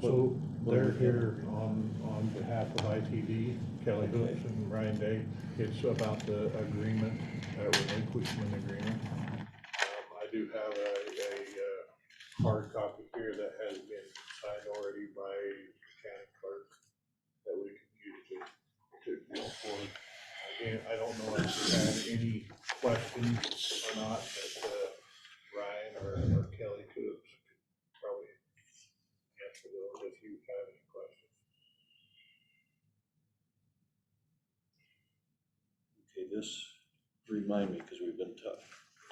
So they're here on behalf of ITD, Kelly Hooks and Ryan Day. It's about the agreement, relinquishment agreement. I do have a hard copy here that has been signed already by the county clerk that we can use to go forward. Again, I don't know if you have any questions or not that Ryan or Kelly could probably answer those if you have any questions. Okay, this remind me, because we've been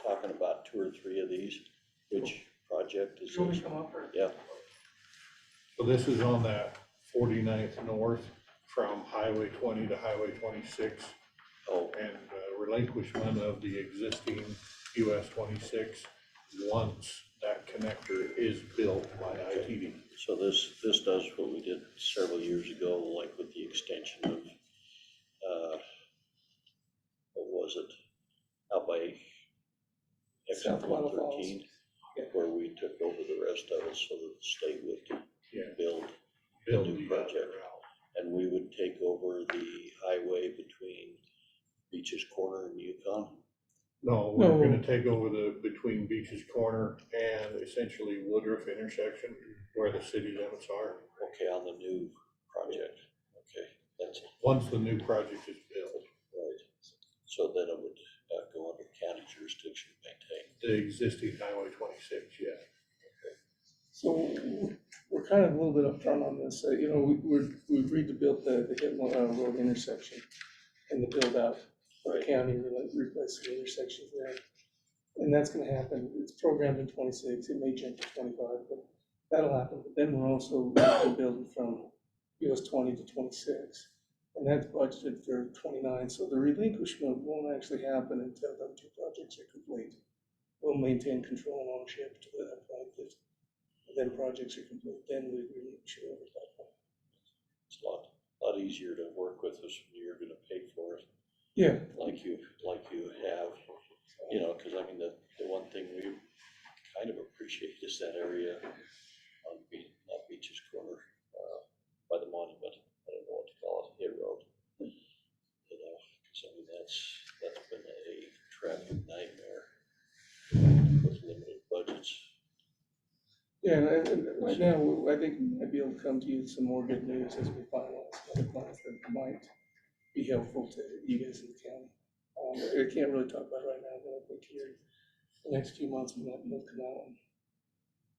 talking about 2 or 3 of these. Which project is this? Yeah. So this is on that 49th north from Highway 20 to Highway 26. Oh, And relinquishment of the existing US 26 once that connector is built by ITD. so this does what we did several years ago, like with the extension of, what was it? Out by exit 113, where we took over the rest of it so that the state would build a new project. And we would take over the highway between Beach's Corner and Yukon. No, we're gonna take over between Beach's Corner and essentially Woodruff intersection where the city limits are. Okay, on the new project. Okay, that's Once the new project is built. right. So then it would go under county jurisdiction maintained. The existing Highway 26, yeah. So we're kind of a little bit upfront on this. We agreed to build the Hit Road intersection and the build out for the county, replace the intersections there. And that's gonna happen. It's programmed in 26. It may jump to 25, but that'll happen. But then we're also building from US 20 to 26. And that's budgeted for 29. So the relinquishment won't actually happen until those 2 projects are complete. We'll maintain control and ownership to that point. Then projects are complete, then we relinquish it over that point. It's a lot easier to work with us when you're gonna pay for it. Yeah. Like you have, because I mean, the one thing we kind of appreciate is that area on Beach's Corner, by the monument. I don't know what to call it, Hit Road. Because I mean, that's been a traffic nightmare with limited budgets. Yeah, and right now, I think we might be able to come to you with some more good news as we finalize other plans that might be helpful to you guys in the county. I can't really talk about it right now, but I think here, the next few months, we might be able to come out and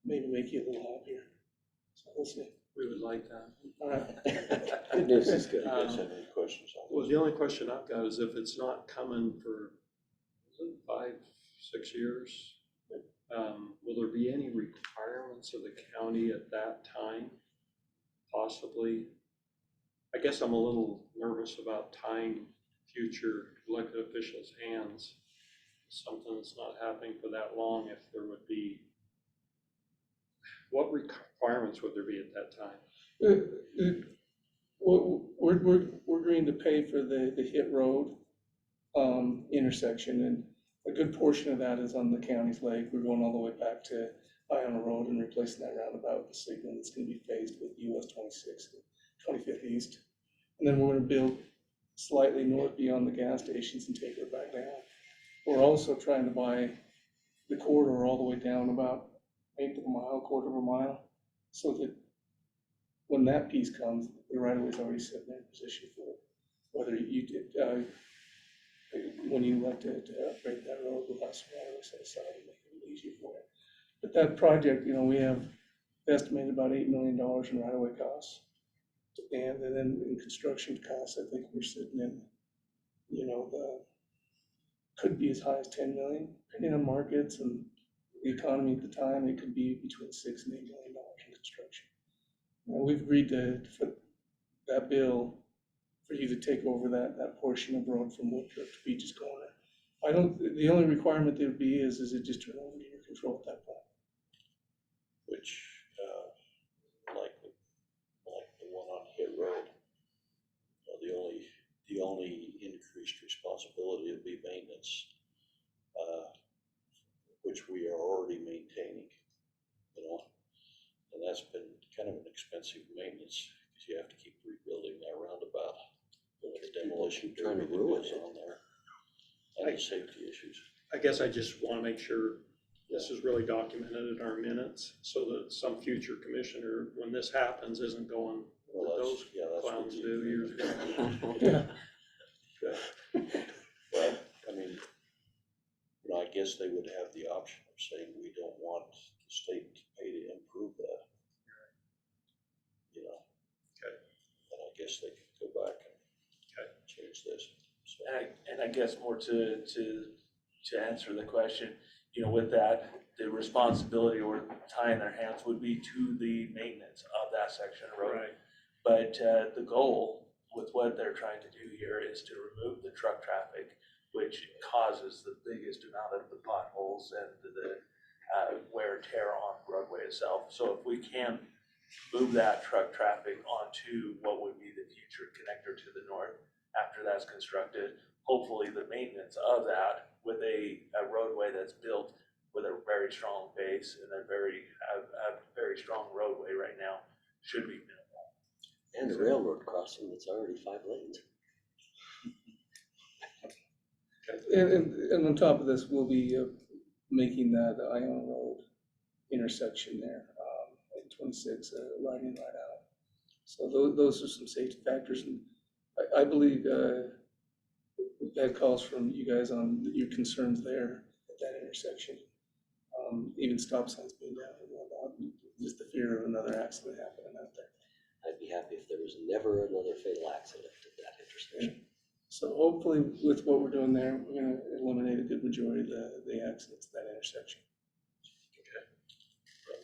maybe make you a little happier. So we'll see. We would like that. All right. Good news is good. You guys have any questions on Well, the only question I've got is if it's not coming for 5, 6 years, will there be any requirements of the county at that time? Possibly. I guess I'm a little nervous about tying future elected officials' hands. Something that's not happening for that long. If there would be, what requirements would there be at that time? We're agreeing to pay for the Hit Road intersection, and a good portion of that is on the county's leg. We're going all the way back to Iona Road and replacing that roundabout with a signal that's going to be phased with US 26, 25th East. And then we're going to build slightly north beyond the gas stations and take it back down. We're also trying to buy the corridor all the way down about 1/8 of a mile, 1/4 of a mile, so that when that piece comes, the right of way is already sitting there in position for it. Whether you did, when you elect to upgrade that road, we'll have some right of way set aside and make it a little easier for it. But that project, we have estimated about $8 million in right of way costs. And then in construction costs, I think we're sitting in, could be as high as 10 million, depending on markets and the economy at the time. It could be between $6 and $8 million in construction. And we've agreed to foot that bill for you to take over that portion of road from Woodruff to Beach's Corner. The only requirement there would be is it just turn over to your control at that point. which, like the one on Hit Road, the only increased responsibility would be maintenance, which we are already maintaining, and that's been kind of an expensive maintenance, because you have to keep rebuilding that roundabout. With the demolition Trying to derby that ruin goes it. on there, and the safety issues. I guess I just want to make sure this is really documented in our minutes, so that some future commissioner, when this happens, isn't going, Well, what that's, those yeah, that's what clowns you- do years ago. Yeah. Okay. Well, I mean, you know, I guess they would have the option of saying, we don't want the state to pay to improve that. You know? Okay. And I guess they could go back and change this, so. And I guess more to answer the question, you know, with that, the responsibility or tie in their hands would be to the maintenance of that section of road. Right. But the goal with what they're trying to do here is to remove the truck traffic, which causes the biggest amount of the potholes and the wear and tear on the roadway itself. So if we can move that truck traffic onto what would be the future connector to the north, after that's constructed, hopefully the maintenance of that with a roadway that's built with a very strong base and a very strong roadway right now should be minimal. And a railroad crossing that's already 5 lanes. And on top of this, we'll be making that Iona Road intersection there, at 26, right in, right out. So those are some safety factors, and I believe we've had calls from you guys on your concerns there at that intersection. Even stop signs being down and whatnot, just the fear of another accident happening out there. I'd be happy if there was never another fatal accident at that intersection. So hopefully with what we're doing there, we're gonna eliminate a good majority of the accidents at that intersection.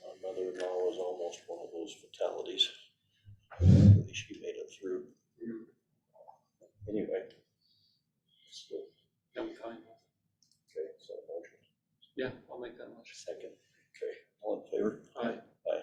My mother-in-law was almost one of those fatalities. She made it through. Anyway. So, I'm fine. okay, so motion. Yeah, I'll make that motion. Second. Okay, all in favor? Aye. Aye.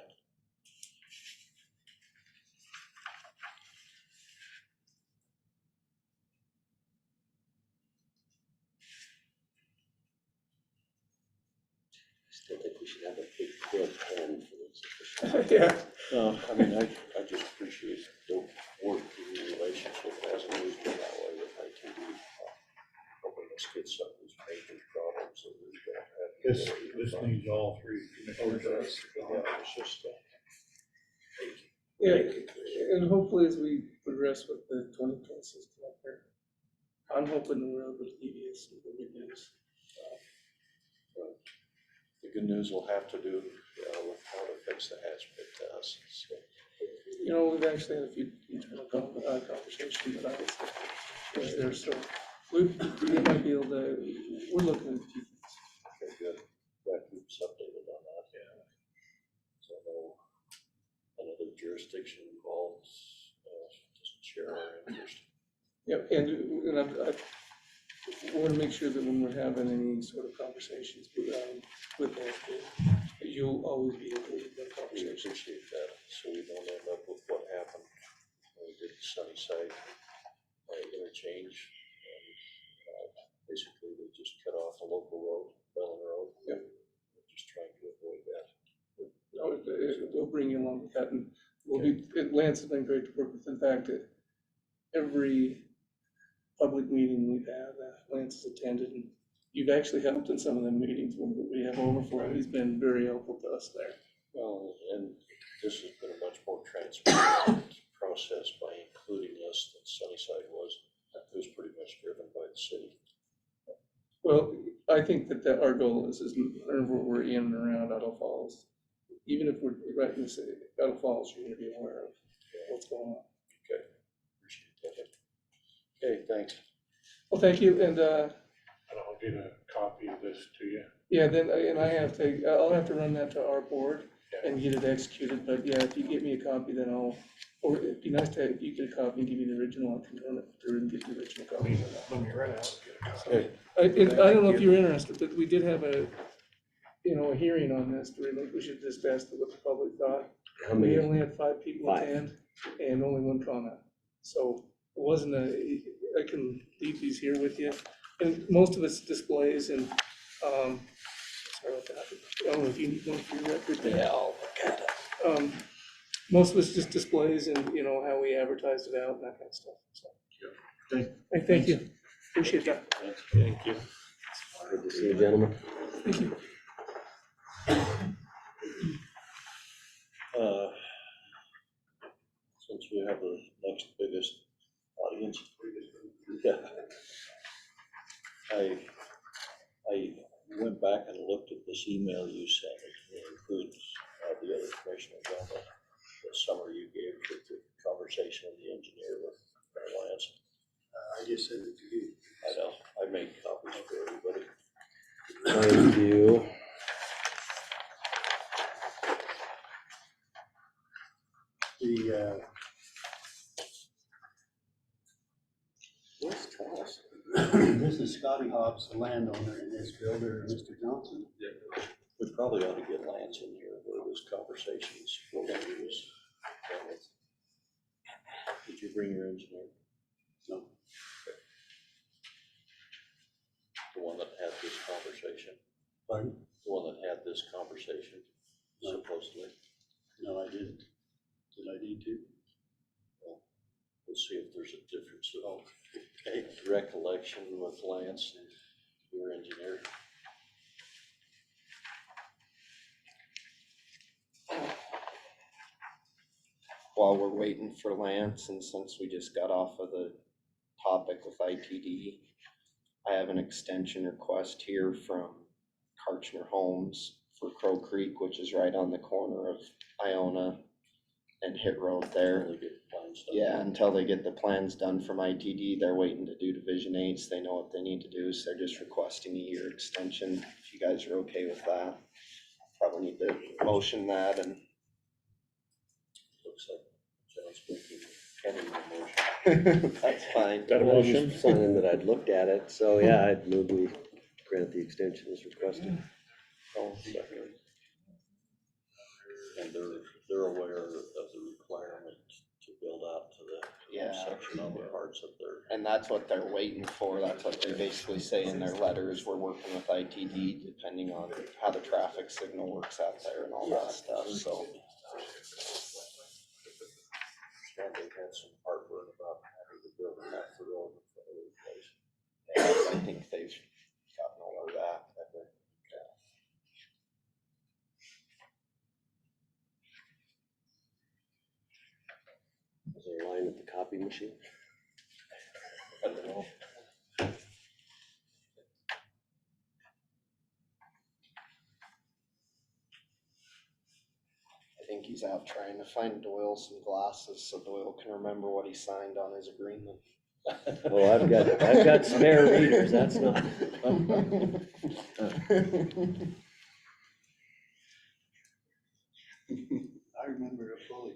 Still think we should have a big quill pen for those officials. Yeah. No, I mean, I just appreciate the working relationship as it has been that way with ITD. Hoping this gets some of these major problems that we don't have. This needs all three commissioners. Yeah, it's just, Yeah, and hopefully as we progress with the 2026 connector, I'm hoping the road will give you some good news. the good news will have to do, with how to fix the hatch pit test, so. You know, we've actually had a few internal conversations about it. There, so we might be able to, we're looking at a few things. Okay, good. Yeah, keep us updated on that. Yeah. So I know another jurisdiction involved, doesn't share our interest. Yep, and I want to make sure that when we're having any sort of conversations with that, you'll always be able to lead that We conversation. appreciate that, so we don't end up with what happened when we did the Sunnyside interchange. And basically, they just cut off a local road, Bellin Road. Yep. We're just trying to avoid that. We'll bring you along with that, and Lance has been great to work with. In fact, at every public meeting we've had, Lance has attended, and you've actually helped in some of the meetings when we have overflow. He's been very helpful to us there. Well, and this has been a much more transparent process by including us than Sunnyside was. It was pretty much driven by the city. Well, I think that our goal is whenever we're in and around Idle Falls, even if we're right in the city, Idle Falls, you're gonna be aware of what's going on. Okay, appreciate that. Okay, thanks. Well, thank you, and, And I'll get a copy of this to you. yeah, then, and I'll have to run that to our board and get it executed, but yeah, if you get me a copy, then or it'd be nice to have, if you get a copy and give me the original, I can run it through and get the original copy. Let me run out. Okay. I don't know if you're interested, but we did have a hearing on this to relinquish it, just asked what the public thought. How We many? only had 5 people 5. attend and only 1 comment. So it wasn't I can leave these here with you. And most of it's displays and, sorry about that. I don't know if you need one for your record there. Yeah, I'll look at it. Most of it's just displays and, you know, how we advertised it out and that kind of stuff, so. Okay. Hey, thank you, appreciate that. Thank you. Good to see you, gentlemen. Thank you. Since we have the next biggest audience. Yeah. I went back and looked at this email you sent, it includes the other commissioners on the summary you gave with the conversation with the engineer with Lance. I just sent it to you. I know, I made copies for everybody. Thank you. The, What's cost? this is Scotty Hobbs, the landowner, and his builder, Mr. Johnson. We probably ought to get Lance in here where this conversations we're gonna use. Did you bring your engineer? No. The one that had this conversation? Pardon? The one that had this conversation, No. supposedly? No, I didn't. Did I need to? Let's see if there's a difference of recollection with Lance and your engineer. While we're waiting for Lance, and since we just got off of the topic with ITD, I have an extension request here from Karchner Homes for Crow Creek, which is right on the corner of Iona and Hit Road there. Really good plans done. Yeah, until they get the plans done from ITD, they're waiting to do Division 8s. They know what they need to do, so they're just requesting a year extension. If you guys are okay with that, probably need to motion that and. Looks like John's making Kenny a motion. That's fine. Got a I was motion? just signing that I'd looked at it, so yeah, I'd move we grant the extension as requested. Oh, second. And they're aware of the requirement to build out to the Yeah. section on the parts of their. And that's what they're waiting for. That's what they basically say in their letters. We're working with ITD depending on how the traffic signal works out there and all that stuff, so. And they had some heartburn about having to build half the road in front of the place. Yeah, I think they've gotten over that. Is there a line at the copy machine? I don't know. I think he's out trying to find Doyle some glasses so Doyle can remember what he signed on his agreement. Oh, I've got spare readers, that's not. I remember it fully.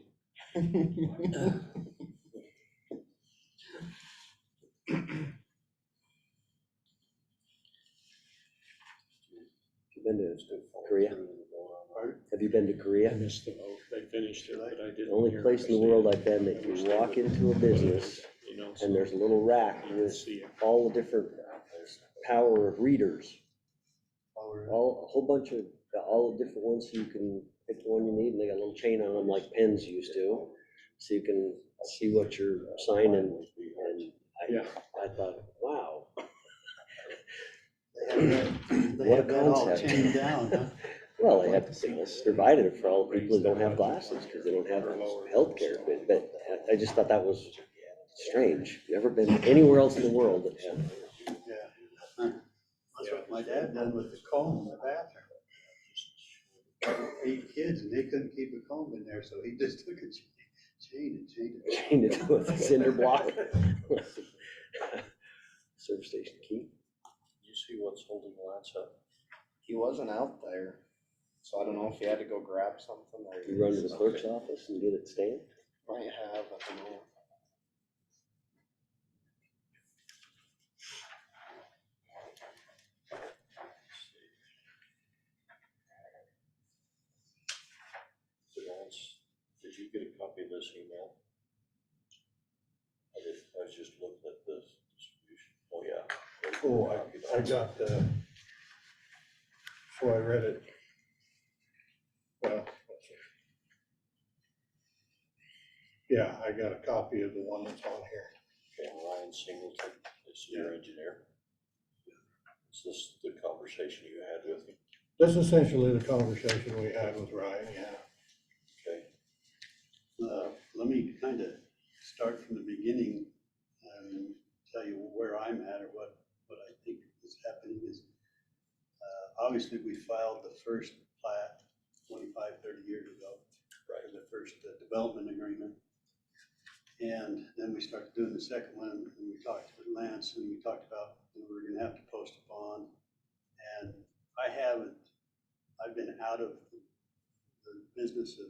You been to Korea? Pardon? Have you been to Korea? I missed the vote. They finished it, but I didn't. The only hear place in the world I've been that you walk into a business You know, and there's a little rack with see it. all the different power of readers. Our, All, a whole bunch of, all the different ones, so you can pick the one you need, and they got a little chain on them like pens used to. So you can see what you're signing, and Yeah. I thought, wow. they What a have that all concept. chained down, huh? Well, they have provided it for all the people that don't have glasses, because they don't have healthcare, but I just thought that was strange. Never been anywhere else in the world that had. Yeah. Huh. That's what my dad done with the comb in the bathroom. 8 kids and they couldn't keep a comb in there, so he just took a chain and chained it. Chained it with a cinder block. Service station key. You see what's holding Lance up? He wasn't out there, so I don't know if he had to go grab something or. You run to the clerk's office and get it stamped. Might have, I don't know. Lance, did you get a copy of this email? I was just looking at the distribution. Oh, yeah. Oh, I got the, so I read it. Well, let's see. Yeah, I got a copy of the one that's on here. Okay, Ryan Singleton is your engineer. Is this the conversation you had with him? That's essentially the conversation we had with Ryan, yeah. Okay, Let me kind of start from the beginning and tell you where I'm at or what I think is happening is, obviously we filed the first plat 25, 30 years ago. Right. For the first development agreement. And then we started doing the second one, and we talked with Lance, and we talked about, we were gonna have to post a bond. And I've been out of the business of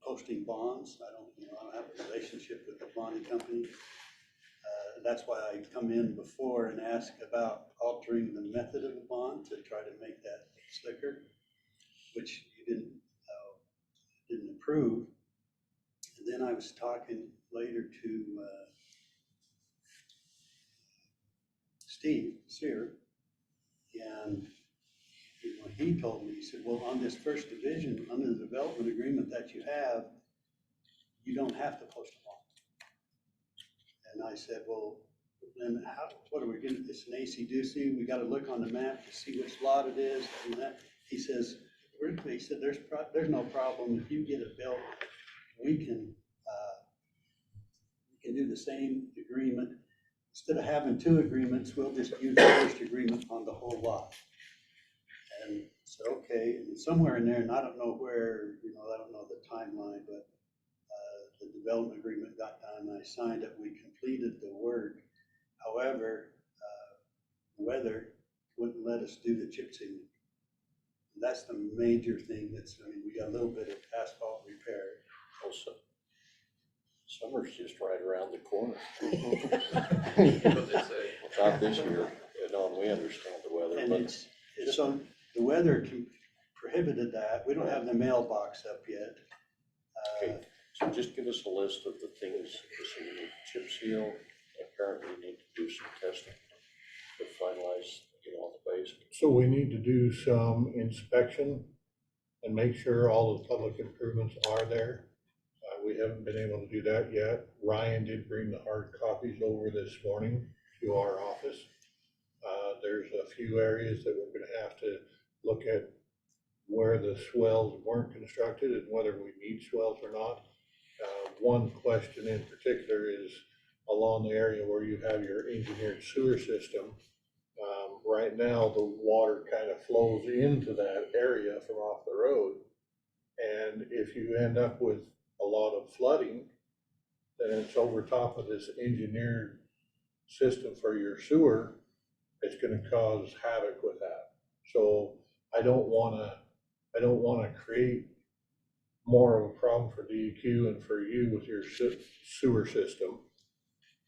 posting bonds. I don't have a relationship with the bonding company. That's why I come in before and ask about altering the method of the bond to try to make that slicker, which you didn't approve. And then I was talking later to Steve Sear, and he told me, he said, well, on this first division, under the development agreement that you have, you don't have to post a bond. And I said, well, then what are we gonna, it's an AC-doocy, we gotta look on the map to see which lot it is, and that. He said, there's no problem, if you get it built, we can do the same agreement. Instead of having two agreements, we'll just use the first agreement on the whole lot. And so, okay, and somewhere in there, and I don't know where, I don't know the timeline, but the development agreement got done, I signed it, we completed the work. However, weather wouldn't let us do the chip sealing. And that's the major thing we got a little bit of asphalt repair. also, summer's just right around the corner. Not this year, and we understand the weather, And but so the weather prohibited that. We don't have the mailbox up yet. okay, so just give us a list of the things, so you need chip seal, apparently you need to do some testing to finalize, all the basics. So we need to do some inspection and make sure all the public improvements are there. We haven't been able to do that yet. Ryan did bring the hard copies over this morning to our office. There's a few areas that we're gonna have to look at where the swells weren't constructed and whether we need swells or not. One question in particular is along the area where you have your engineered sewer system. Right now, the water kind of flows into that area from off the road. And if you end up with a lot of flooding, then it's over top of this engineered system for your sewer. It's gonna cause havoc with that. So I don't wanna create more of a problem for DEQ and for you with your sewer system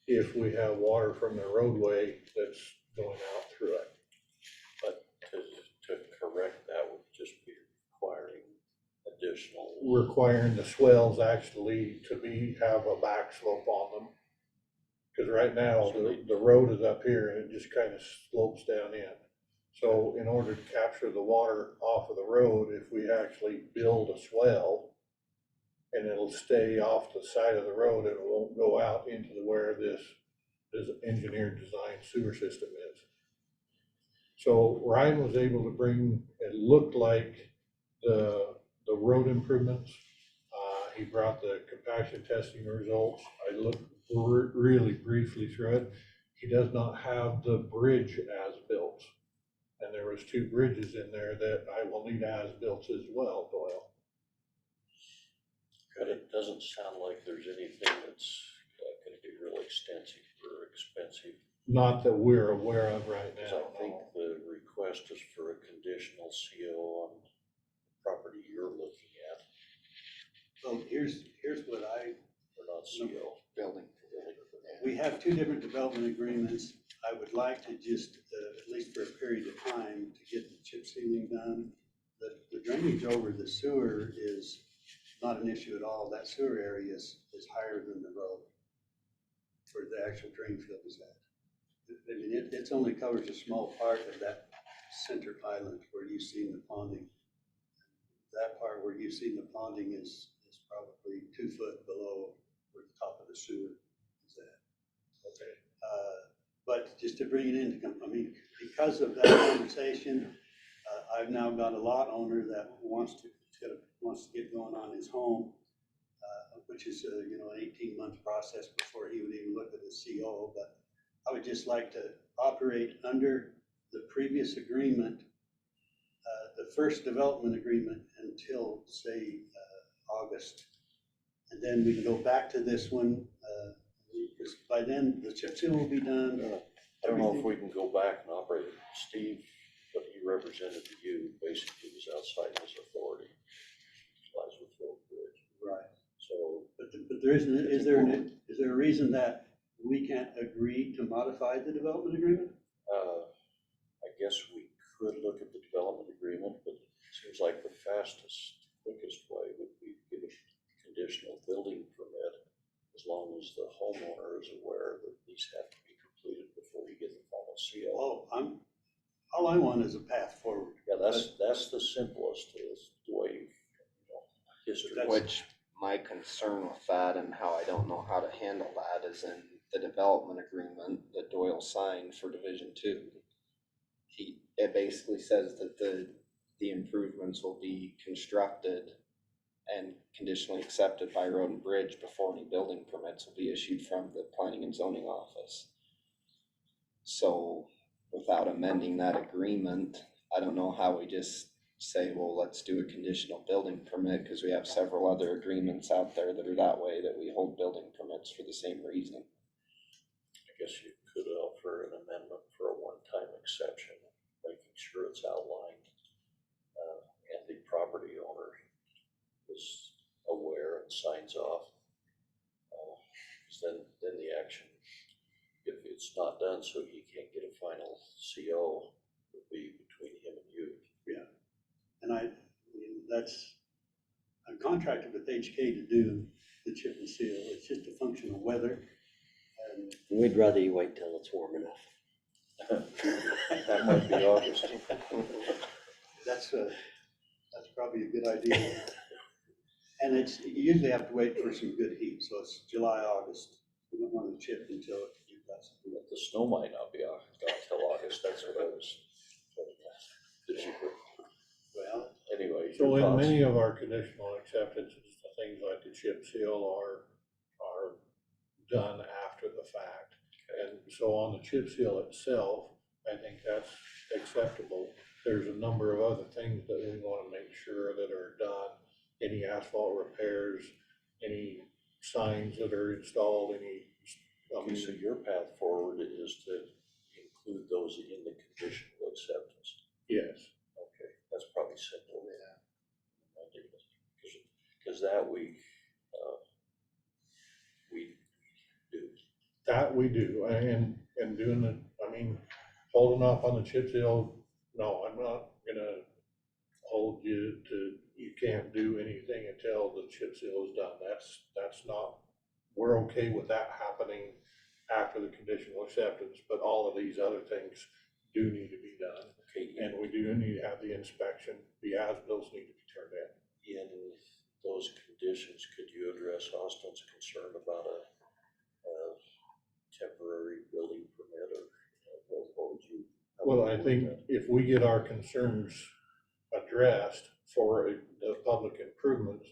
if we have water from the roadway that's going out through it. But to correct that would just be requiring additional. Requiring the swells actually to have a back slope on them. Because right now, the road is up here and it just kind of slopes down in. So in order to capture the water off of the road, if we actually build a swell, and it'll stay off the side of the road and it won't go out into where this engineered design sewer system is. So Ryan was able to bring, it looked like the road improvements. He brought the compaction testing results. I looked really briefly through it. He does not have the bridge as built. And there was 2 bridges in there that I will need as built as well, Doyle. But it doesn't sound like there's anything that's gonna be real extensive or expensive. Not that we're aware of right Because now. I think the request is for a conditional CO on the property you're looking at, So here's what or not CO. Building. we have 2 different development agreements. I would like to just, at least for a period of time, to get the chip sealing done. The drainage over the sewer is not an issue at all. That sewer area is higher than the road where the actual drain field is at. I mean, it only covers a small part of that center island where you've seen the ponding. That part where you've seen the ponding is probably 2 foot below where just to bring it into, I mean, because of that conversation, I've now got a lot owner that wants to get going on his home, which is, you know, an 18-month process before he would even look at the CO, but I would just like to operate under the previous agreement, the first development agreement until, say, August. And then we can go back to this one, because by then the chip seal will be done. I don't know if we can go back and operate it. Steve, but he represented you, basically was outside his authority. Lies with Crow Creek. Right. So. But there isn't, is there a reason that we can't agree to modify the development agreement? I guess we could look at the development agreement, but it seems like the fastest, quickest way would be to give a conditional building permit, as long as the homeowner is aware that these have to be completed before you get the final CO. Oh, all I want is a path forward. Yeah, that's the simplest, is the way, you know, history. Which my concern with that and how I don't know how to handle that is in the development agreement that Doyle signed for Division 2. It basically says that the improvements will be constructed and conditionally accepted by Road and Bridge before any building permits will be issued from the Planning and Zoning Office. So without amending that agreement, I don't know how we just say, well, let's do a conditional building permit, because we have several other agreements out there that are that way, that we hold building permits for the same reason. I guess you could offer an amendment for a one-time exception, making sure it's outlined, and the property owner is aware and signs off. Because then the action, if it's not done so he can't get a final CO, would be between him and you. Yeah. And I mean, I'm contracted with HK to do the chip and seal. It's just a function of weather. And We'd rather you wait till it's warm enough. That might be August. that's probably a good idea. And you usually have to wait for some good heat, so it's July, August. You don't want to chip until you've got some. But the snow might not be out until August, that's what I was told. Did you? Well, Anyway. So your in thoughts? many of our conditional acceptances, things like the chip seal are done after the fact. And so on the chip seal itself, I think that's acceptable. There's a number of other things that we want to make sure that are done. Any asphalt repairs, any signs that are installed, Okay, so your path forward is to include those in the conditional acceptance. yes. Okay, that's probably simple. Yeah. Because that we do. That we do, and doing holding off on the chip seal, no, I'm not gonna hold you to, you can't do anything until the chip seal is done. That's not, we're okay with that happening after the conditional acceptance, but all of these other things do need to be done. Okay, And we do need to have the inspection, the as-bills need to be turned in. in those conditions, could you address Austin's concern about a temporary building permit, or what would you? Well, I think if we get our concerns addressed for the public improvements,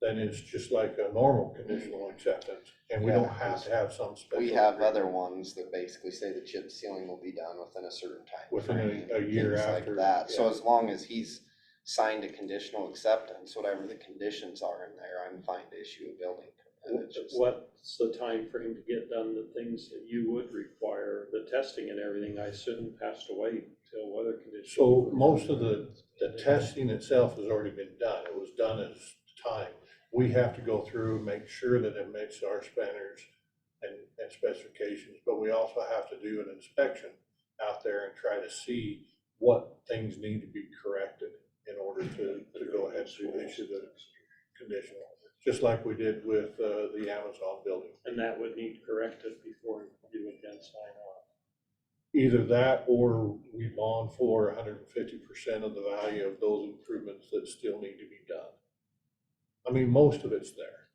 then it's just like a normal conditional acceptance, and we don't have to have some special. We have other ones that basically say the chip sealing will be done within a certain time. Within frame, a year things after, like that. So yeah. as long as he's signed a conditional acceptance, whatever the conditions are in there, I'm fine to issue a building permit. It's just- What's the time frame to get done the things that you would require? The testing and everything, I assume, has to wait till weather conditions. So most of the testing itself has already been done. It was done as time. We have to go through and make sure that it meets our standards and specifications, but we also have to do an inspection out there and try to see what things need to be corrected in order to go ahead and issue the conditional, just like we did with the Amazon building. And that would need corrected before you would then sign off. Either that, or we bond for 150% of the value of those improvements that still need to be done. I mean, most of it's there.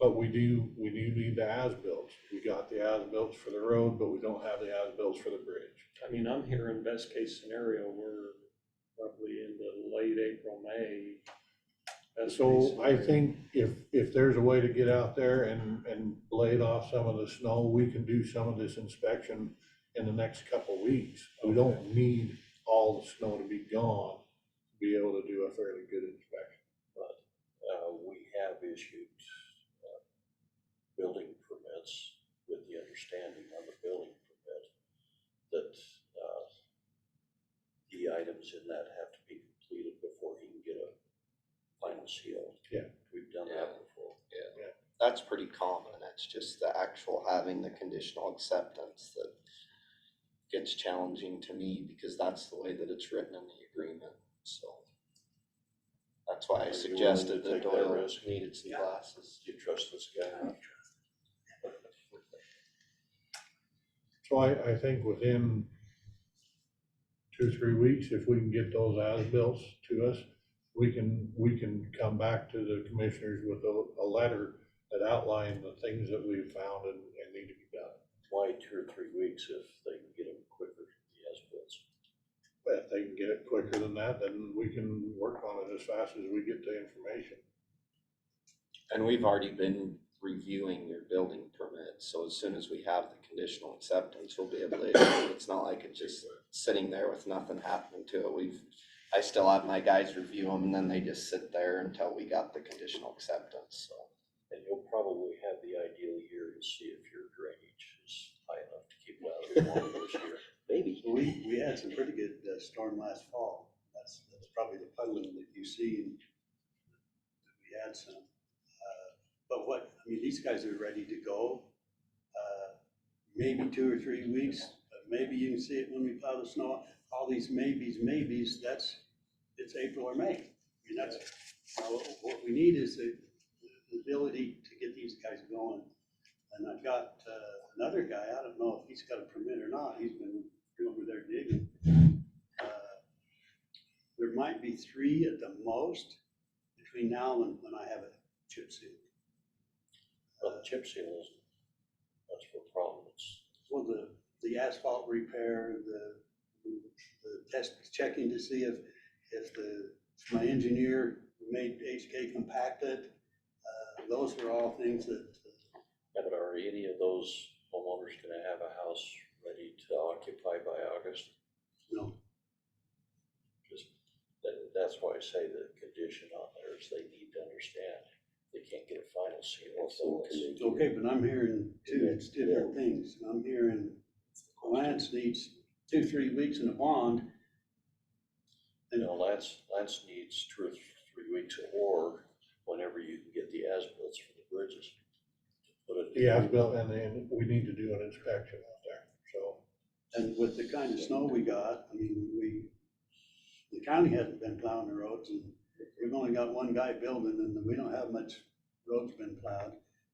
But we do need the as-built. We got the as-built for the road, but we don't have the as-built for the bridge. I mean, I'm hearing best case scenario, we're probably into late April, May. Best case So I scenario. think if there's a way to get out there and blade off some of the snow, we can do some of this inspection in the next couple of weeks. We don't need all the snow to be gone to be able to do a fairly good inspection. But, we have issued, building permits with the understanding on the building permit that, the items in that have to be completed before he can get a final CO. Yeah. We've done that before. That's pretty common. It's just the actual having the conditional acceptance that gets challenging to me because that's the way that it's written in the agreement, so. That's why Are I you suggested willing that to take that Doyle risk? needed some Yeah. glasses. Do you trust this guy? So I think within 2-3 weeks, if we can get those as-bills to us, we can come back to the commissioners with a letter that outline the things that we've found and need to be done. Why 2 or 3 weeks if they can get them quicker, the as-bills? But if they can get it quicker than that, then we can work on it as fast as we get the information. And we've already been reviewing your building permit, so as soon as we have the conditional acceptance, we'll be able to, it's not like it's just sitting there with nothing happening to it. I still have my guys review them and then they just sit there until we got the conditional acceptance, so. And you'll probably have the ideal year to see if your drainage is high enough to keep it out of the water this year. Maybe. We had some pretty good storm last fall. That's probably the puddling that you see. We had some. But these guys are ready to go. Maybe 2 or 3 weeks, but maybe you can see it when we plow the snow. All these maybes, it's April or May. I mean, that's, what we need is the ability to get these guys going. And I've got another guy, I don't know if he's got a permit or not, he's been over there digging. There might be 3 at the most between now and when I have a chip seal. Well, the chip seal isn't much of a problem. It's, Well, the asphalt repair, the test checking to see if my engineer made HK compacted, those are all things that, yeah, but are any of those homeowners gonna have a house ready to occupy by August? you know, Just, that's why I say the condition on there is they need to understand they can't get a final CO. So can they it's okay, but I'm hearing two different things. I'm hearing Lance needs 2-3 weeks in a bond. You know, Lance needs 2 or 3 weeks or whenever you can get the as-bills for the bridges. Put it. The as-built, and then we need to do an inspection out there, so. And with the kind of snow we got, I mean, the county hasn't been plowing the roads, and we've only got one guy building, and we don't have much roads been plowed.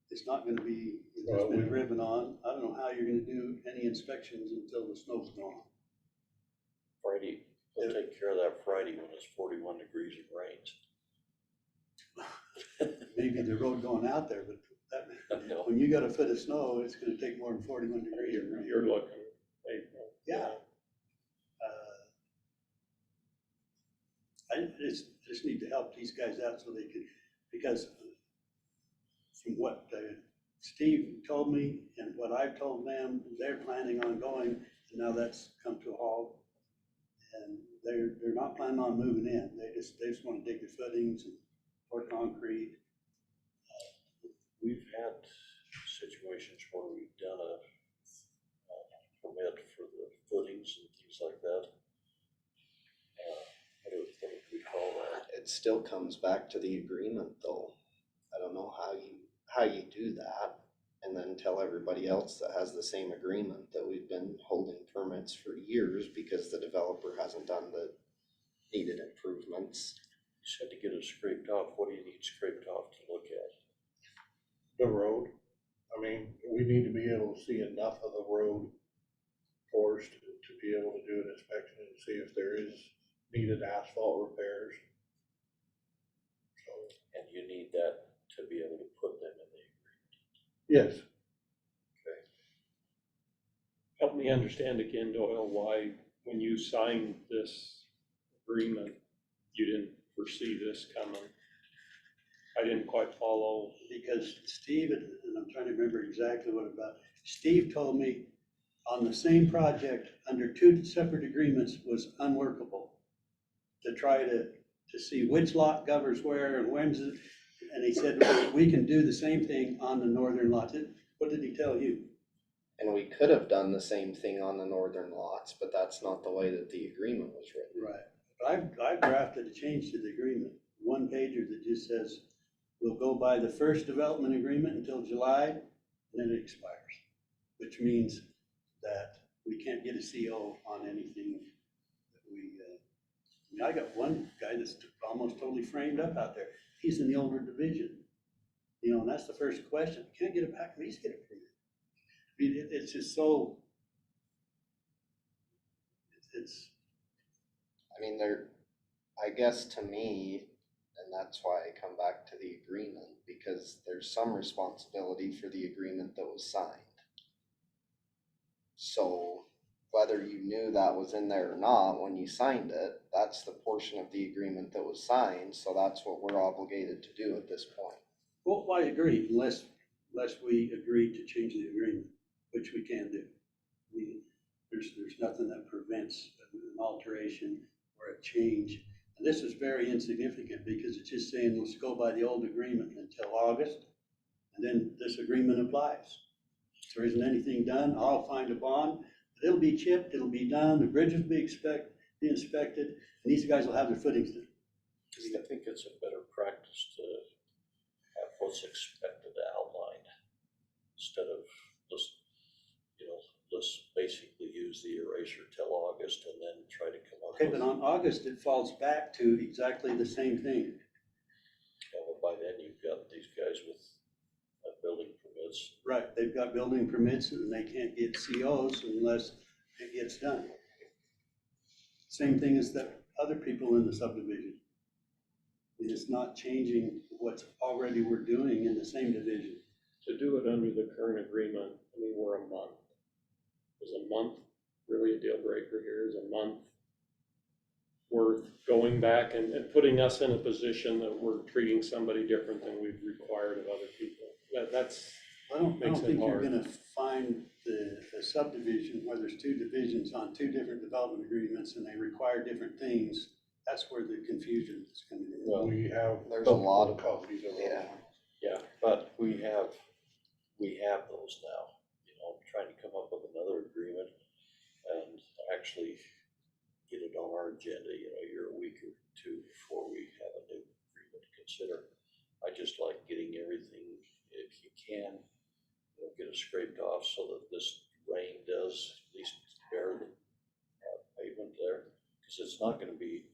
It's not gonna be, it's been driven on. I don't know how you're gonna do any inspections until the snow's gone. Friday, we'll take care of that Friday when it's 41 degrees and rains. Maybe the road going out there, but No. when you got a foot of snow, it's gonna take more than 41 degrees. You're looking April. Yeah. I just need to help these guys out so they can, because from what Steve told me and what I've told them, they're planning on going, and now that's come to a halt. And they're not planning on moving in. They just want to dig the footings and pour concrete. We've had situations where we've done a permit for the footings and things like that. What do we call that? It still comes back to the agreement though. I don't know how you do that and then tell everybody else that has the same agreement that we've been holding permits for years because the developer hasn't done the needed improvements. You said to get it scraped off. What do you need scraped off to look at? The road, I mean, we need to be able to see enough of the road course to be able to do an inspection and see if there is needed asphalt repairs. So, And you need that to be able to put them in the Yes, Help me understand again, Doyle, why when you signed this agreement, you didn't foresee this coming? I didn't quite follow. Because Steve, and I'm trying to remember exactly what about, Steve told me on the same project, under 2 separate agreements, was unworkable. To try to see which lot covers where and when's it, and he said, we can do the same thing on the northern lots. What did he tell you? And we could have done the same thing on the northern lots, but that's not the way that the agreement was written. Right. But I've drafted a change to the agreement, 1 pager that just says, we'll go by the first development agreement until July, and then it expires. Which means that we can't get a CO on anything that we, I mean, I got one guy that's almost totally framed up out there. He's in the older division. You know, and that's the first question. Can't get it back, at least get it permit. I mean, it's just so, it's, I mean, I guess to me, and that's why I come back to the agreement, because there's some responsibility for the agreement that was signed. So whether you knew that was in there or not, when you signed it, that's the portion of the agreement that was signed, so that's what we're obligated to do at this point. well, I agree, unless we agree to change the agreement, which we can do. I mean, there's nothing that prevents an alteration or a change. And this is very insignificant because it's just saying, let's go by the old agreement until August, and then this agreement applies. If there isn't anything done, I'll find a bond, it'll be chipped, it'll be done, the bridges will be inspected, and these guys will have their footings done. I think it's a better practice to have what's expected outlined instead of just, let's basically use the eraser till August and then try to come up Okay, with. but on August, it falls back to exactly the same thing. Well, by then you've got these guys with building permits. Right, they've got building permits and they can't get COs unless it gets done. Same thing as the other people in the subdivision. It's not changing what's already we're doing in the same division. To do it under the current agreement, I mean, we're a month. Is a month really a deal breaker here? Is a month worth going back and putting us in a position that we're treating somebody different than we've required of other people? That's I don't makes it think you're hard. gonna find the subdivision where there's 2 divisions on 2 different development agreements and they require different things. That's where the confusion is coming in. Well, we have. There's a lot of copies of it. Yeah, but we have those now, trying to come up with another agreement and actually get it on our agenda, you're a week or 2 before we have a new agreement to consider. I just like getting everything, if you can, get it scraped off so that this rain does at least bear the pavement there, because it's not gonna be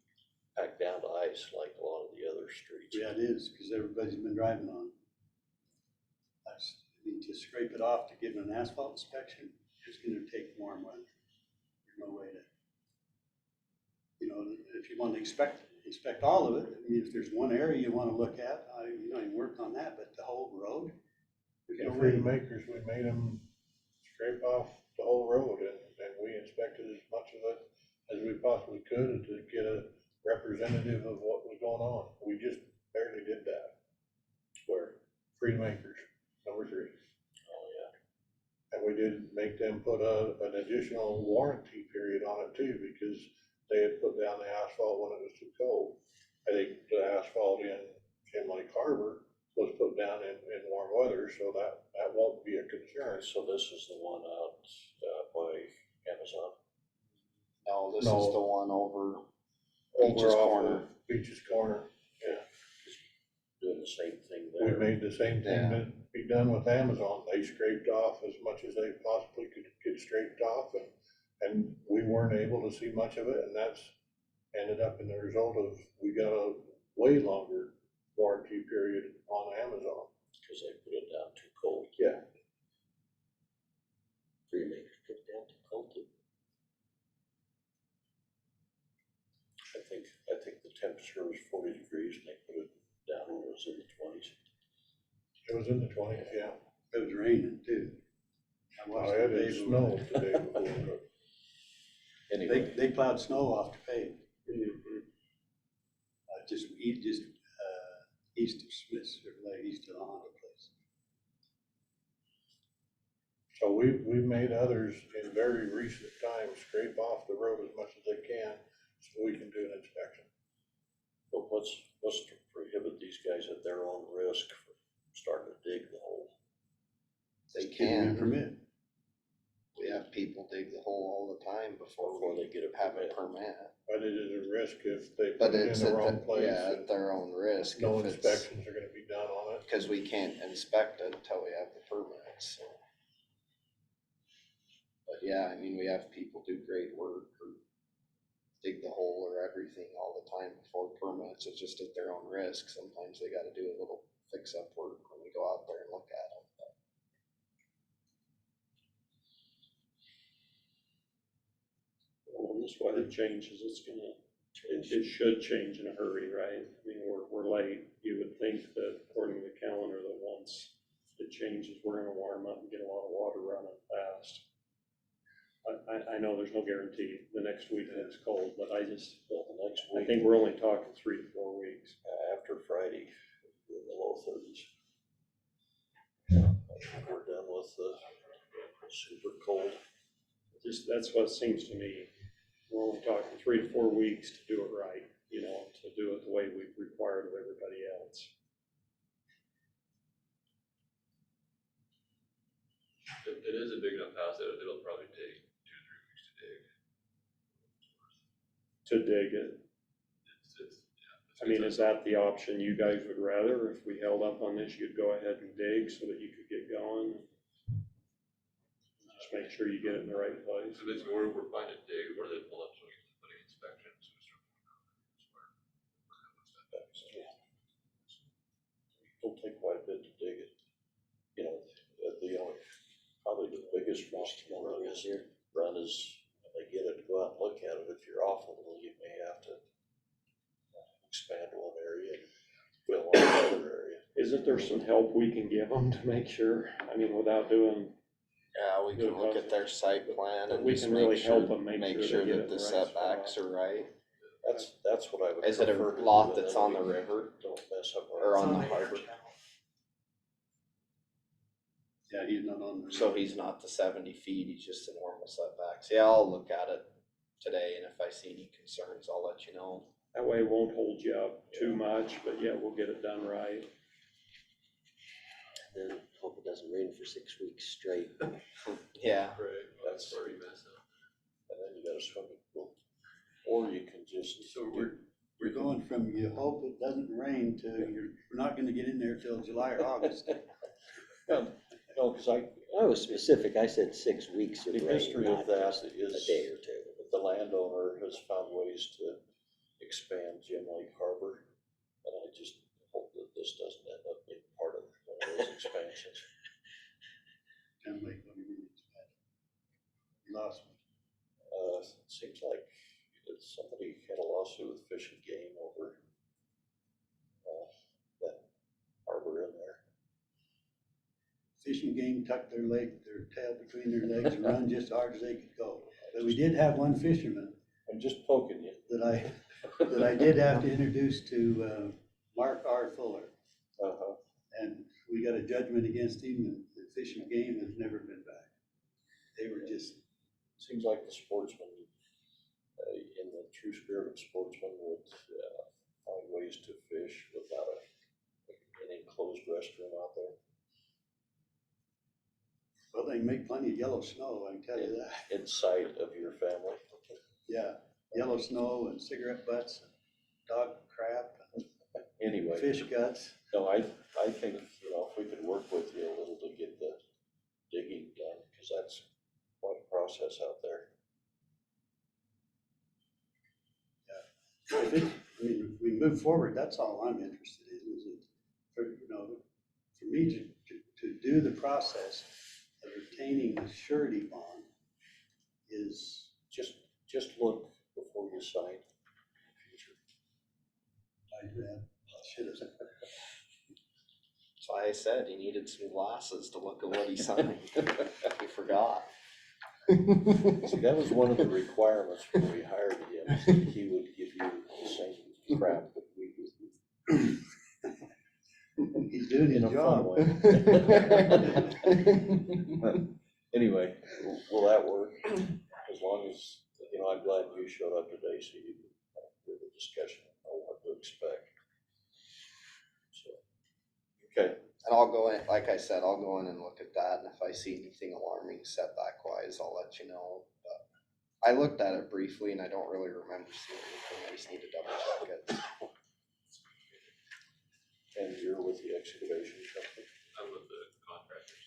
packed down to ice like a lot of the other streets. Yeah, it is, because everybody's been driving on it. To scrape it off to give it an asphalt inspection, it's gonna take warm weather. There's no way to, if you want to inspect all of it, I mean, if there's one area you want to look at, you don't even work on that, but the whole road. There's no And way. Freedom Acres, we made them scrape off the whole road and we inspected as much of it as we possibly could to get a representative of what was going on. We just barely did that. Where, Freedom Acres, number 3. oh yeah, And we did make them put an additional warranty period on it too, because they had put down the asphalt when it was too cold. I think the asphalt in Lake Harbor was put down in warm weather, so that won't be a concern. so this is the one out by Amazon. No, this No. is the one over Over Beach's off Corner. of Beach's Corner, Doing the same thing we there. made the same thing Yeah. that be done with Amazon. They scraped off as much as they possibly could get scraped off, and we weren't able to see much of it, and that's ended up in the result of, we got a way longer warranty period on Amazon. Because they put it down too cold. Yeah. Freedom Acres put it down too cold too. I think the temperature was 40 degrees and they put it down when it was in the 20s. It was in the 20s, yeah. It was raining too. I I watched had the it day snow before. the day before. Anyway, They plowed snow off the pave, Mhm. just east of Smith's, or like east of the Honda place. So we've made others in very recent times scrape off the road as much as they can so we can do an inspection. but what's to prohibit these guys at their own risk from starting to dig the hole? They Give them a can, permit. we have people dig the hole all the time before Before we they get a have a permit. permit. But it is a risk if they But put it in it's the at wrong place yeah, and at their own risk. no if it's- inspections are gonna be done on it. Cause we can't inspect it until we have the permits, so. But yeah, I mean, we have people do great work or dig the hole or everything all the time before permits, it's just at their own risk, sometimes they gotta do a little fix-up work when we go out there and look at them. Well, this weather changes, it should change in a hurry, right? I mean, we're late. You would think that according to the calendar that once it changes, we're gonna warm up and get a lot of water running fast. I know there's no guarantee the next week it's cold, but Well, the next I week, think we're only talking 3 to 4 weeks. after Friday, we're in the low 30s. I think we're done with the super cold. Just, that's what it seems to me. We're only talking 3 to 4 weeks to do it right, you know, to do it the way we've required of everybody else. It is a big enough house that it'll probably take 2 or 3 weeks to dig. To dig it. I mean, is that the option you guys would rather? If we held up on this, you'd go ahead and dig so that you could get going? Just make sure you get it in the right place. So basically, we're fine to dig, where they pull up, so we can putting inspections. It'll take quite a bit to dig it. You know, probably the biggest risk you run is when they get it, go out and look at it. If you're off a little, you may have to expand one area and fill on another area. Isn't there some help we can give them to make sure, I mean, without doing, Yeah, we can look at their site plan But and we just can make really sure, help 'em make sure they get it that in the the right setbacks spot. are right. That's what I would Is it a prefer to do, lot and that's then on we the river Don't mess up or our. on the harbor? Yeah, he's not on the. So he's not the 70 feet, he's just a normal setbacks. Yeah, I'll look at it today and if I see any concerns, I'll let you know. that way it won't hold you up too much, but yeah, we'll get it done right. And then hope it doesn't rain for 6 weeks straight. Yeah, Right, that's already messed up. And then you got a swimming pool. Or you can just. So we're going from you hope it doesn't rain to we're not gonna get in there till July or August. No, because I was specific, I said 6 weeks of the rain, history not of that just is. a day or two. The landowner has found ways to expand Gem Lake Harbor. And I just hope that this doesn't end up being part of one of those expansions. And like, what do you mean? You lost me. It seems like somebody had a lawsuit with Fish and Game over that harbor in there. Fish and Game tucked their tail between their legs and run just as hard as they could go. But we did have one fisherman I'm just poking you. that I did have to introduce to Mark R. Fuller. Uh-huh. And we got a judgment against him, and the Fish and Game has never been back. They were just, Seems like the sportsman, in the true spirit of sportsman, would find ways to fish without an enclosed restroom out there. well, they make plenty of yellow snow, I can tell you that. In sight of your family. Yeah, yellow snow and cigarette butts, and dog crap, Anyway, and fish guts. no, I think, if we could work with you a little to get the digging done, because that's quite a process out there. I think, if we move forward, that's all I'm interested in, is it, for me to do the process of obtaining the surety bond is, Just look before you sign. I should have. That's why I said he needed some glasses to look at what he signed. He forgot. See, that was one of the requirements when we hired him, is that he would give you the same crap that we do. He's doing his In a fun job. way. Anyway, will that work? As long as, you know, I'm glad you showed up today, so you could hear the discussion on what to expect. So, okay, And I'll go in, like I said, I'll go in and look at that, and if I see anything alarming setback wise, I'll let you know. But I looked at it briefly and I don't really remember seeing anything, I just need to double check it. and you're with the excavation company, I'm with the contractors,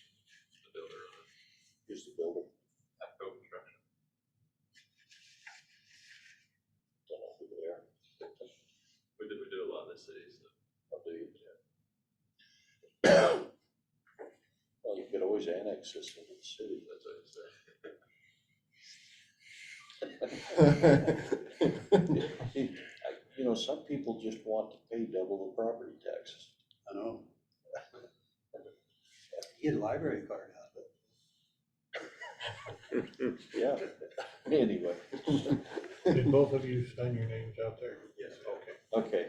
the builder on it, who's the builder? Crow Construction. Don't know who they are. We do a lot in the city, so. I'll do it. Well, you could always annex this into the city. That's what I said. You know, some people just want to pay double the property taxes. I know. Get a library card out of it. Yeah, anyway, Did both of you sign your names out there? Yes. Okay. okay.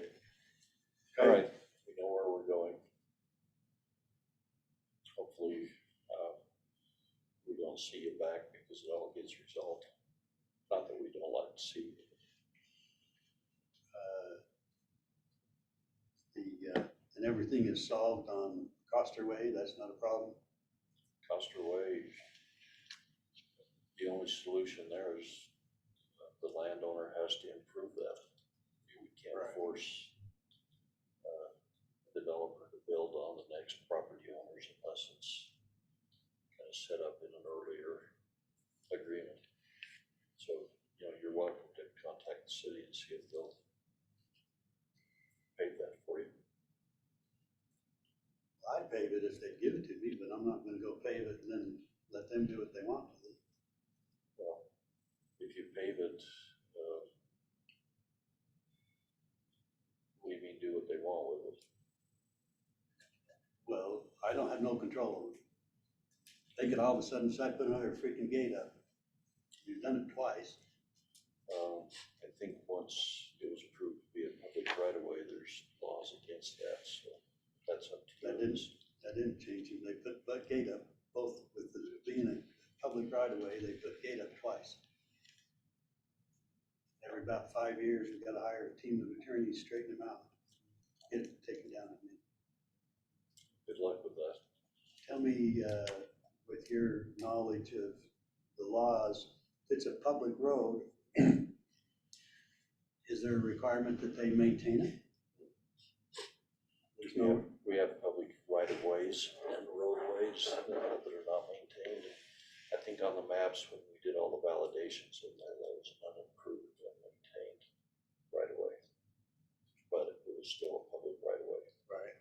All right, we know where we're going. Hopefully, we don't see you back because it all gets resolved. Not that we don't like to see you. And everything is solved on Coster Way, that's not a problem. Coster Way, the only solution there is the landowner has to improve that. We can't Right. force the developer to build on the next property owners unless it's kind of set up in an earlier agreement. So, you know, you're welcome to contact the city and see if they'll pay that for you. I'd pave it if they'd give it to me, but I'm not gonna go pave it and then let them do what they want with it. Well, if you pave it, what do you mean do what they want with it? Well, I don't have no control over it. They could all of a sudden decide to put another freaking gate up. You've done it twice. I think once it was proved to be a public right of way, there's laws against that, so that's up to you. That didn't change it. They put that gate up, both with the being a public right of way, they put gate up twice. Every about 5 years, we gotta hire a team of attorneys, to straighten them out, get it taken down. Good luck with that. Tell me, with your knowledge of the laws, if it's a public road, is there a requirement that they maintain it? There's no, We have public right of ways and roadways that are not maintained. I think on the maps, when we did all the validations in there, that was unimproved and maintained right of way. But it was still a public right of way. right.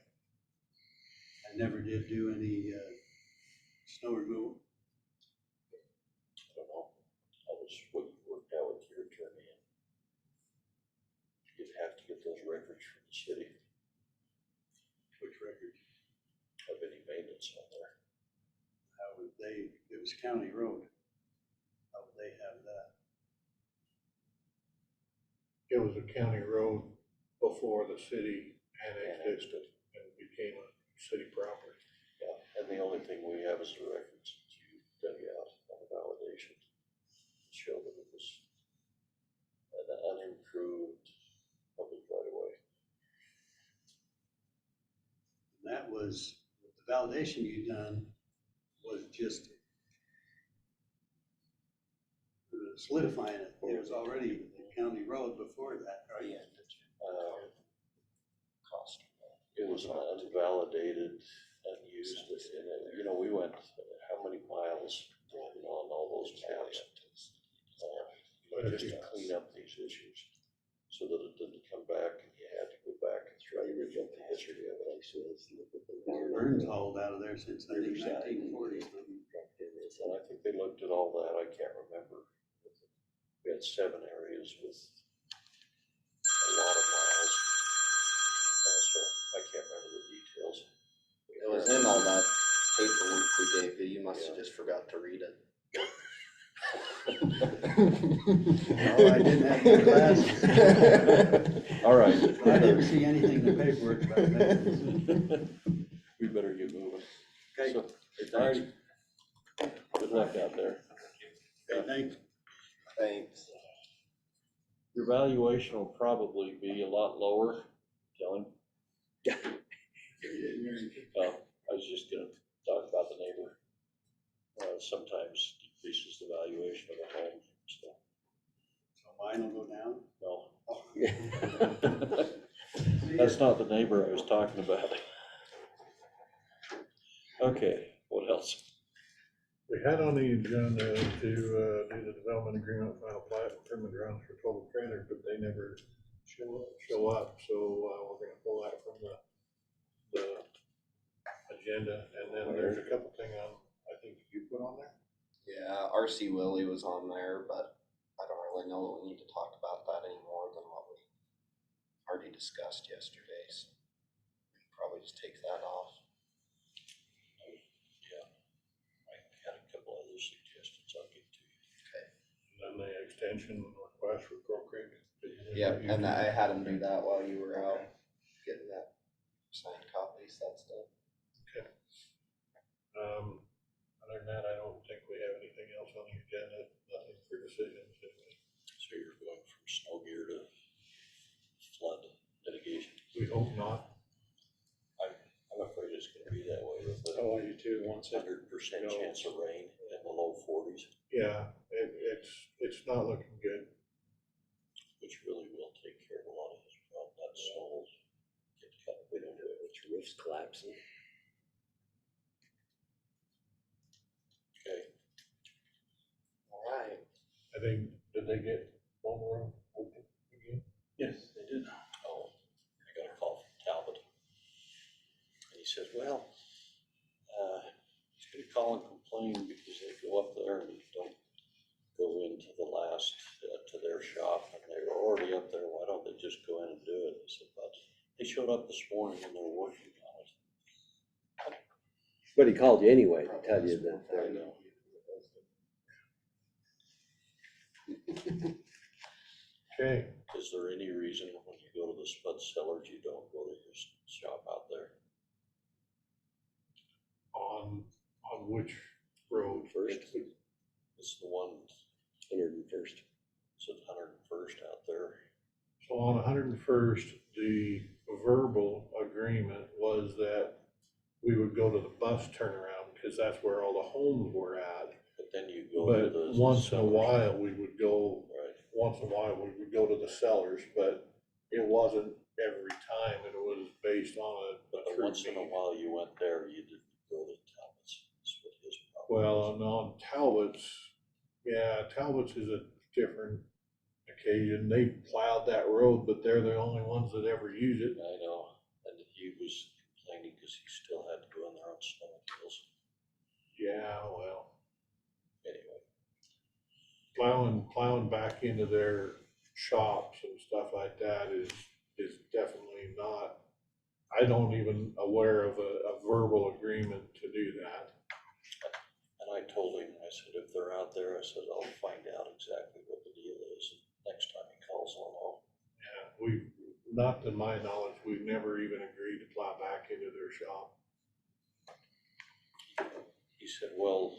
I never did do any, snow removal. I don't know, that was what you worked out with your attorney. You'd have to get those records from the city Which record? of any maintenance on there. How would they, it was county road. How would they have that? It was a county road before the city annexed it and became a city property. Yeah, and the only thing we have is the records that you dug out on the validation to show that it was an unimproved public right of way. And that was, the validation you done was just solidifying it. It was already a county road before that, right? Cost. It was unvalidated, unused, and you know, we went how many miles on all those maps? Just to clean up these issues, so that it didn't come back and you had to go back and try to dig up the history of it. Burns hauled out of there since I think 1940. And I think they looked at all that, I can't remember. We had 7 areas with a lot of miles. So I can't remember the details. we gave you, you must have just forgot to read it. No, I didn't have my glasses. All right. I didn't see anything in the paperwork about that. We better get moving. Okay. So, hey, thanks. Good luck out there. Okay, thanks. Thanks. Your valuation will probably be a lot lower, tell him. I was just gonna talk about the neighbor. Sometimes decreases the valuation of a home, so, So mine will go down? no. That's not the neighbor I was talking about. Okay, what else? We had on the agenda to do the development agreement, final plat, and permit grounds for total trailer, but they never show up, so we're gonna pull that from the agenda, and then there's a couple thing on, I think you put on there. Yeah, RC Willie was on there, but I don't really know that we need to talk about that any more than what we already discussed yesterday, so we can probably just take that off. I had a couple other suggestions I'll get to you. And then the extension request for Crow Creek. Yep, and I had him do that while you were out getting that signed copies, that's done. Other than that, I don't think we have anything else on the agenda, nothing for decisions. So you're going from snow gear to flood mitigation. We hope not. I'm afraid it's gonna be that way with Oh, I do too, once it 100% chance of rain in the low 40s, Yeah, it's not looking good. which really will take care of a lot of his problem. That snow will get cut. We don't do it. Which roof's collapsing. Okay. All right. I think, did they get one room open again? Yes, they did. Oh, I got a call from Talbot. And he says, well, he's gonna call and complain because they go up there and don't go into the last, to their shop, and they were already up there. Why don't they just go in and do it? I said, but they showed up this morning and they're working on it. But he called you anyway to tell you that. I know. Okay, Is there any reason when you go to the Spud Cellars, you don't go to your shop out there? on which road? First. It's the one, 101st. it's at 101st out there. So on 101st, the verbal agreement was that we would go to the bus turnaround, because that's where all the homes were at. But then you go to But the. once in a Cellars. while, we would go, Right, once in a while, we would go to the cellars, but it wasn't every time, it was based on but a true once in a need. while you went there, you didn't go to Talbot's. That's what his problem. Well, on Talbot's, yeah, Talbot's is a different occasion. They plowed that road, but they're the only ones that ever use it. I know, and he was complaining because he still had to go in there on snowmobiles. Yeah, well, Anyway, plowing back into their shops and stuff like that is definitely not, I don't even aware of a verbal agreement to do that. and I told him, I said, if they're out there, I said, I'll find out exactly what the deal is. Next time he calls, I'll know. Yeah, not to my knowledge, we've never even agreed to plow back into their shop. He said, well,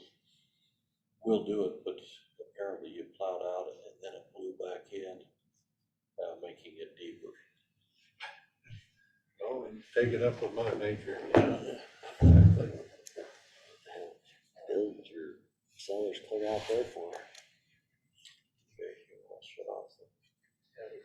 we'll do it, but apparently you plowed out and then it blew back in, making it deeper. Oh, and take it up with Mother Nature. Build your sellers clear out there for.